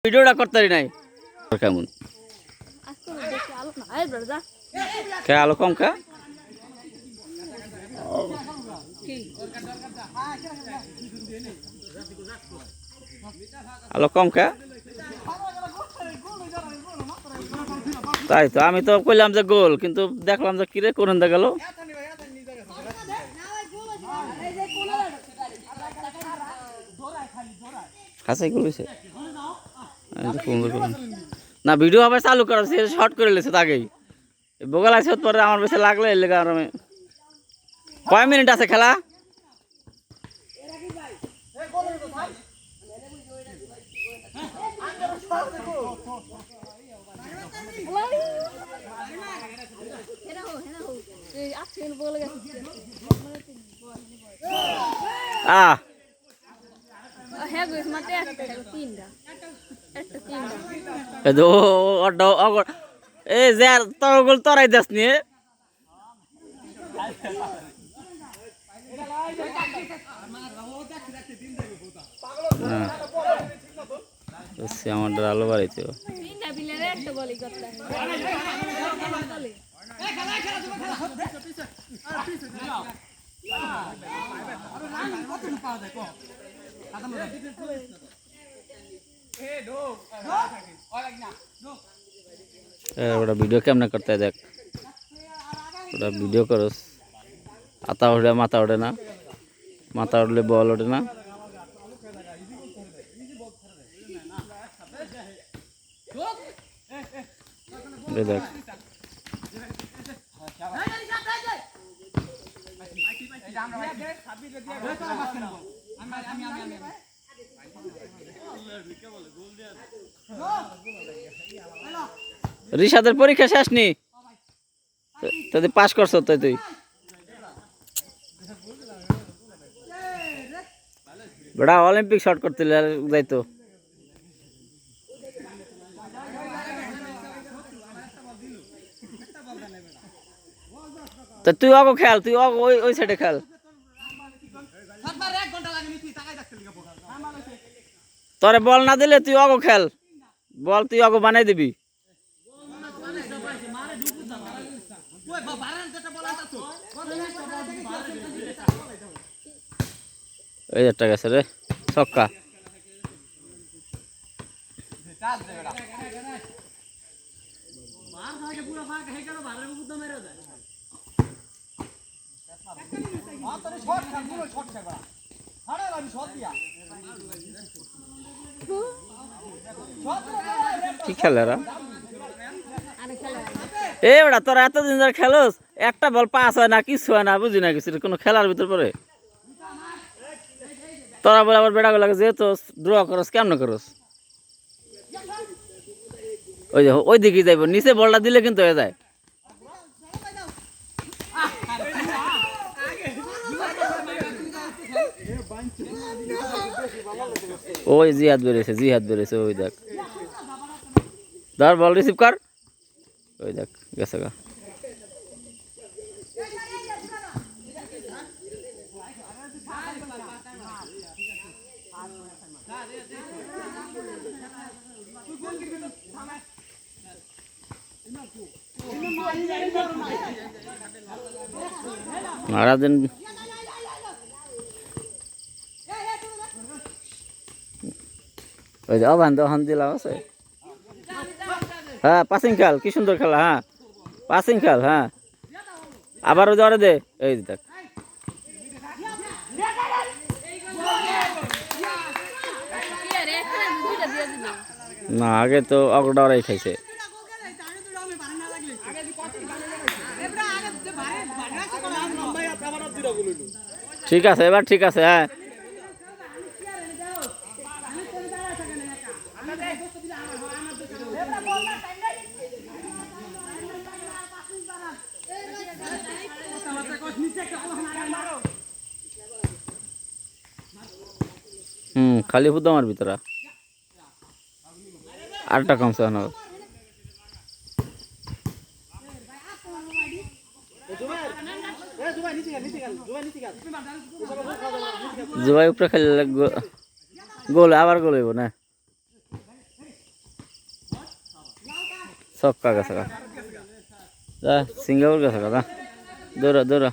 ভিডিওটা করতে পারি নাই কেমন কে আলো কম কে আলো কম কে তাই তো আমি তো কইলাম যে গোল কিন্তু দেখলাম যে কিরে কোন গেল হাসাই করেছে না ভিডিও আবার চালু করা শর্ট করে লেছে আগেই বগল আছে পরে আমার বেশি লাগলো এর লেগে আর আমি কয় মিনিট আছে খেলা তোর গোল তোরাই দাস নিয়ে আমার আলো বাড়াইতে ওটা ভিডিও কেমনে করতে দেখ ওটা ভিডিও করস আতা উঠে মাথা ওঠে না মাথা উঠলে বল ওঠে না দেখ রিশাদের পরীক্ষা শেষ নি তুই পাস করছ তো তুই বড়া অলিম্পিক শট করতে যাইতো তো তুই অগো খেল তুই ওই সাইডে খেল তোরে বল না দিলে তুই অগো খেল বল তুই অগো বানাই দিবি এই একটা গেছে রে ছক্কা কি খেলেরা এই বেটা তোরা এতদিন ধরে খেলোস একটা বল পাস হয় না কিছু হয় না বুঝি না কিছু কোনো খেলার ভিতর পরে তোরা বলে আবার বেড়া গুলাকে যেহেতু ড্র করস কেমন করস ওই যে ওই দিকে যাইব নিচে বলটা দিলে কিন্তু হয়ে যায় ওই জিহাদ বেড়েছে ওই দেখ ধর বল রিসিভ কর ওই দেখ গেছে গা মারা দিন ওই যে অভান দহন দিলাম আছে হ্যাঁ পাসিং খেল কি সুন্দর খেলা হ্যাঁ পাসিং খেল হ্যাঁ আবারও ধরে দে এই দেখ না আগে তো অগডারাই খাইছে ঠিক আছে এবার ঠিক আছে হ্যাঁ খালি হুদ আমার ভিতরা আরেকটা কমছে না জুবাই উপরে খেলে গোল আবার গোল হইব না ছক্কা গেছে গা যা সিঙ্গাপুর গেছে গা যা দৌড়া দৌড়া